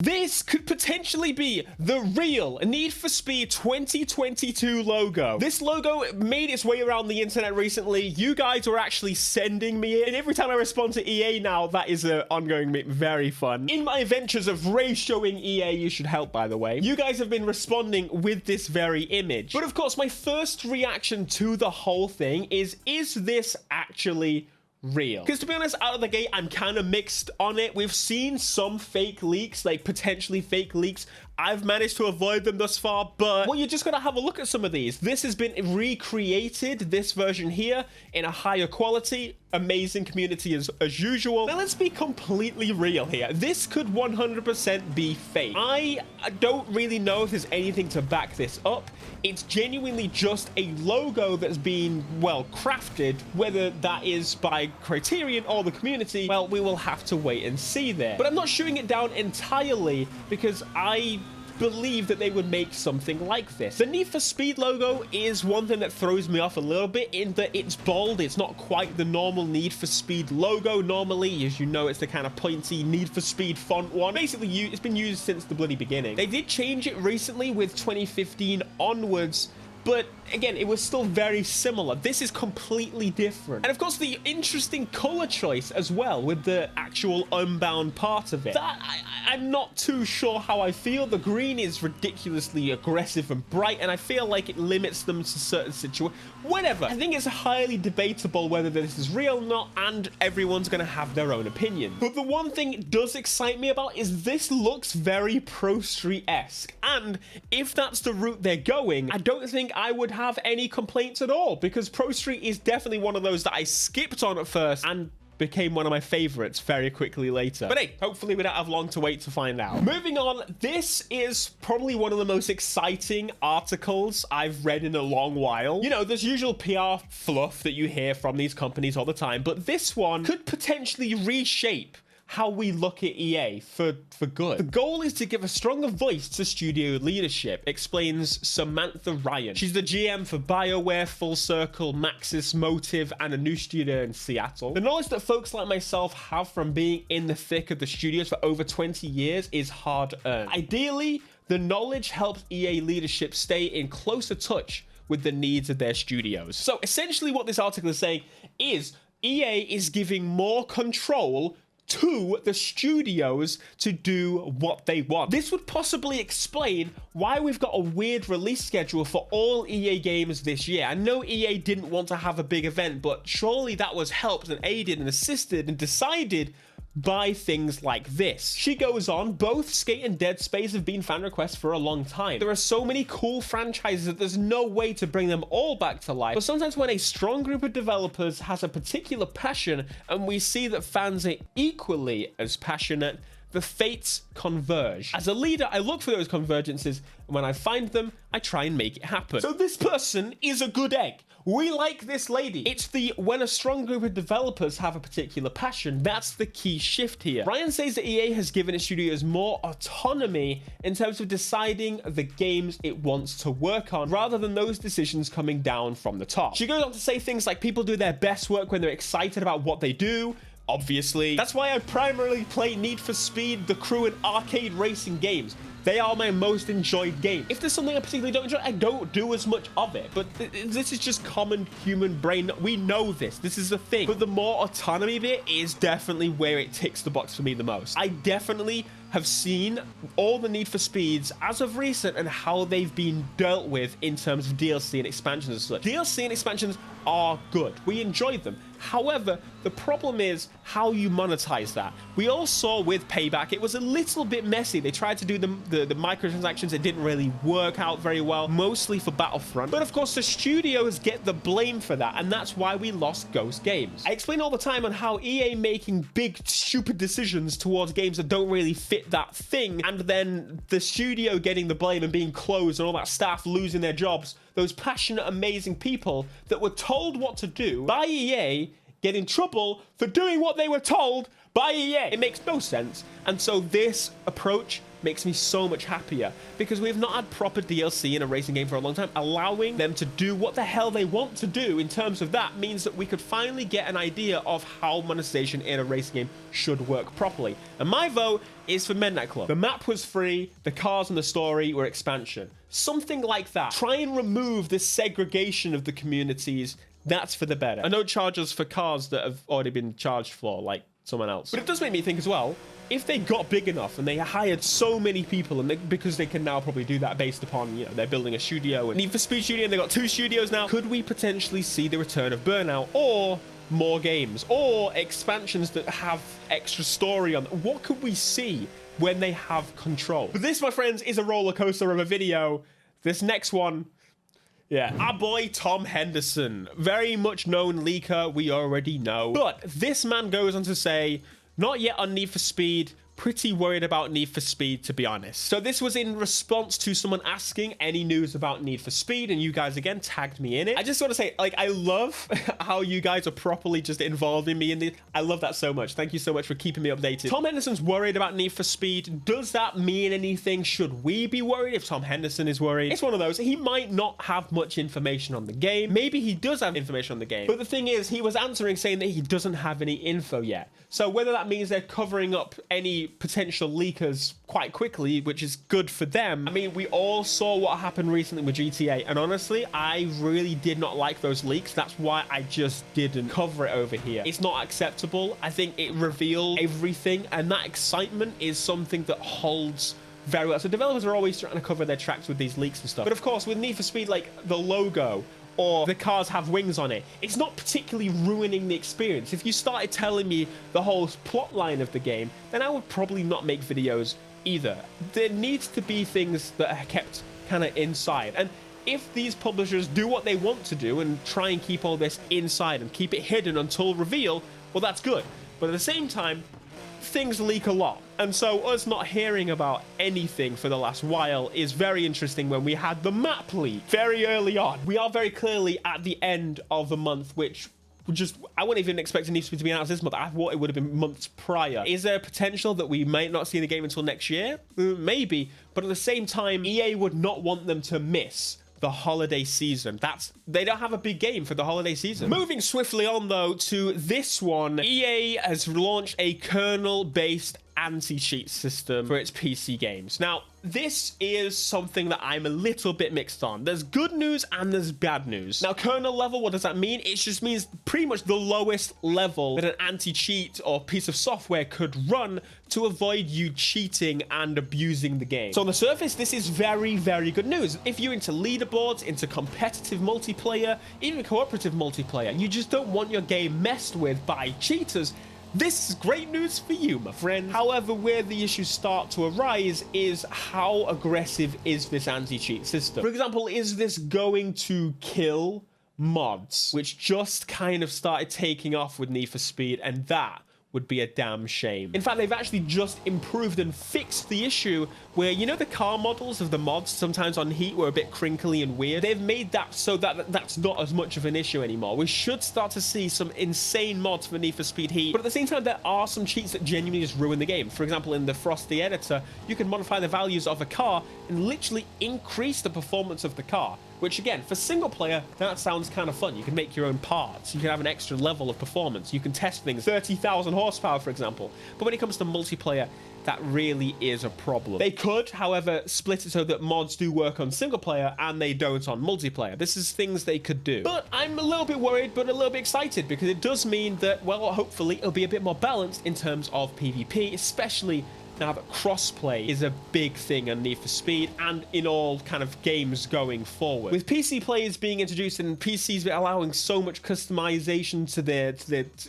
This could potentially be the real Need for Speed 2022 logo. This logo made its way around the internet recently. You guys were actually sending me it. And every time I respond to EA now, that is ongoing very fun. In my adventures of ratioing EA, you should help, by the way, you guys have been responding with this very image. But of course, my first reaction to the whole thing is this actually real? Because to be honest, out of the gate, I'm kind of mixed on it. We've seen some fake leaks, like potentially fake leaks. I've managed to avoid them thus far, but well, you just gotta have a look at some of these. This has been recreated, this version here, in a higher quality. Amazing community as usual. Now let's be completely real here. This could 100% be fake. I don't really know if there's anything to back this up. It's genuinely just a logo that's been, well, crafted. Whether that is by Criterion or the community, well, we will have to wait and see there. But I'm not shooting it down entirely because I believe that they would make something like this. The Need for Speed logo is one thing that throws me off a little bit in that it's bold. It's not quite the normal Need for Speed logo. Normally, as you know, it's the kind of pointy Need for Speed font one. Basically, it's been used since the bloody beginning. They did change it recently with 2015 onwards, but again, it was still very similar. This is completely different. And of course, the interesting color choice as well with the actual Unbound part of it. That, I'm not too sure how I feel. The green is ridiculously aggressive and bright, and I feel like it limits them to certain situations. Whatever. I think it's highly debatable whether this is real or not, and everyone's going to have their own opinion. But the one thing it does excite me about is this looks very Pro Street-esque. And if that's the route they're going, I don't think I would have any complaints at all, because Pro Street is definitely one of those that I skipped on at first and became one of my favorites very quickly later. But hey, hopefully we don't have long to wait to find out. Moving on, this is probably one of the most exciting articles I've read in a long while. You know, there's usual PR fluff that you hear from these companies all the time, but this one could potentially reshape how we look at EA for good. The goal is to give a stronger voice to studio leadership, explains Samantha Ryan. She's the GM for BioWare, Full Circle, Maxis, Motive, and a new studio in Seattle. The knowledge that folks like myself have from being in the thick of the studios for over 20 years is hard-earned. Ideally, the knowledge helps EA leadership stay in closer touch with the needs of their studios. So essentially what this article is saying is EA is giving more control to the studios to do what they want. This would possibly explain why we've got a weird release schedule for all EA games this year. I know EA didn't want to have a big event, but surely that was helped and aided and assisted and decided by things like this. She goes on, both Skate and Dead Space have been fan requests for a long time. There are so many cool franchises that there's no way to bring them all back to life. But sometimes when a strong group of developers has a particular passion and we see that fans are equally as passionate, the fates converge. As a leader, I look for those convergences, and when I find them, I try and make it happen. So this person is a good egg. We like this lady. It's the when a strong group of developers have a particular passion, that's the key shift here. Ryan says that EA has given its studios more autonomy in terms of deciding the games it wants to work on, rather than those decisions coming down from the top. She goes on to say things like people do their best work when they're excited about what they do. Obviously, that's why I primarily play Need for Speed, The Crew, and arcade racing games. They are my most enjoyed game. If there's something I particularly don't enjoy, I don't do as much of it. But this is just common human brain. We know this. This is the thing. But the more autonomy bit is definitely where it ticks the box for me the most. I definitely have seen all the Need for Speeds as of recent and how they've been dealt with in terms of DLC and expansions and such. DLC and expansions are good. We enjoyed them. However, the problem is how you monetize that. We all saw with Payback, it was a little bit messy. They tried to do the microtransactions. It didn't really work out very well, mostly for Battlefront. But of course, the studios get the blame for that, and that's why we lost Ghost Games. I explain all the time on how EA making big, stupid decisions towards games that don't really fit that thing, and then the studio getting the blame and being closed and all that staff losing their jobs. Those passionate, amazing people that were told what to do by EA get in trouble for doing what they were told by EA. It makes no sense. And so this approach makes me so much happier, because we've not had proper DLC in a racing game for a long time. Allowing them to do what the hell they want to do in terms of that means that we could finally get an idea of how monetization in a racing game should work properly. And my vote is for Midnight Club. The map was free, the cars and the story were expansion. Something like that. Try and remove this segregation of the communities. That's for the better. And don't charge us for cars that have already been charged for, like someone else. But it does make me think as well, if they got big enough and they hired so many people, and because they can now probably do that based upon, you know, they're building a studio, and Need for Speed Studio, and they got 2 studios now, could we potentially see the return of Burnout, or more games, or expansions that have extra story on them? What could we see when they have control? But this, my friends, is a roller coaster of a video. This next one, yeah, our boy Tom Henderson, very much known leaker, we already know. But this man goes on to say, not yet on Need for Speed, pretty worried about Need for Speed, to be honest. So this was in response to someone asking any news about Need for Speed, and you guys again tagged me in it. I just want to say, like, I love how you guys are properly just involving me in this. I love that so much. Thank you so much for keeping me updated. Tom Henderson's worried about Need for Speed. Does that mean anything? Should we be worried if Tom Henderson is worried? It's one of those. He might not have much information on the game. Maybe he does have information on the game. But the thing is, he was answering saying that he doesn't have any info yet. So whether that means they're covering up any potential leakers quite quickly, which is good for them. I mean, we all saw what happened recently with GTA, and honestly, I really did not like those leaks. That's why I just didn't cover it over here. It's not acceptable. I think it revealed everything, and that excitement is something that holds very well. So developers are always trying to cover their tracks with these leaks and stuff. But of course, with Need for Speed, like the logo, or the cars have wings on it, it's not particularly ruining the experience. If you started telling me the whole plot line of the game, then I would probably not make videos either. There needs to be things that are kept kind of inside. And if these publishers do what they want to do and try and keep all this inside and keep it hidden until reveal, well, that's good. But at the same time, things leak a lot. And so us not hearing about anything for the last while is very interesting when we had the map leak very early on. We are very clearly at the end of the month, which I wouldn't even expect Need for Speed to be announced this month. I thought it would have been months prior. Is there a potential that we might not see the game until next year? Maybe. But at the same time, EA would not want them to miss the holiday season. They don't have a big game for the holiday season. Moving swiftly on though to this one, EA has launched a kernel-based anti-cheat system for its PC games. Now, this is something that I'm a little bit mixed on. There's good news and there's bad news. Now, kernel level, what does that mean? It just means pretty much the lowest level that an anti-cheat or piece of software could run to avoid you cheating and abusing the game. So on the surface, this is very, very good news. If you're into leaderboards, into competitive multiplayer, even cooperative multiplayer, you just don't want your game messed with by cheaters, this is great news for you, my friend. However, where the issues start to arise is how aggressive is this anti-cheat system? For example, is this going to kill mods, which just kind of started taking off with Need for Speed, and that would be a damn shame. In fact, they've actually just improved and fixed the issue where, you know, the car models of the mods sometimes on Heat were a bit crinkly and weird. They've made that so that that's not as much of an issue anymore. We should start to see some insane mods for Need for Speed Heat, but at the same time, there are some cheats that genuinely just ruin the game. For example, in the Frosty editor, you can modify the values of a car and literally increase the performance of the car, which again, for single player, that sounds kind of fun. You can make your own parts. You can have an extra level of performance. You can test things, 30,000 horsepower, for example. But when it comes to multiplayer, that really is a problem. They could, however, split it so that mods do work on single player and they don't on multiplayer. This is things they could do. But I'm a little bit worried, but a little bit excited, because it does mean that, well, hopefully it'll be a bit more balanced in terms of PvP, especially now that crossplay is a big thing on Need for Speed and in all kind of games going forward. With PC players being introduced and PCs allowing so much customization to their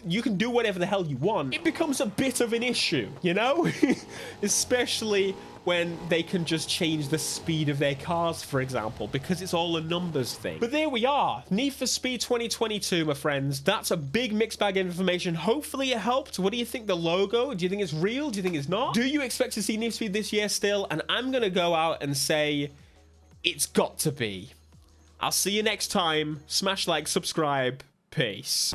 you can do whatever the hell you want, it becomes a bit of an issue, you know? Especially when they can just change the speed of their cars, for example, because it's all a numbers thing. But there we are. Need for Speed 2022, my friends. That's a big mixed bag of information. Hopefully it helped. What do you think the logo? Do you think it's real? Do you think it's not? Do you expect to see Need for Speed this year still? And I'm going to go out and say it's got to be. I'll see you next time. Smash like, subscribe. Peace.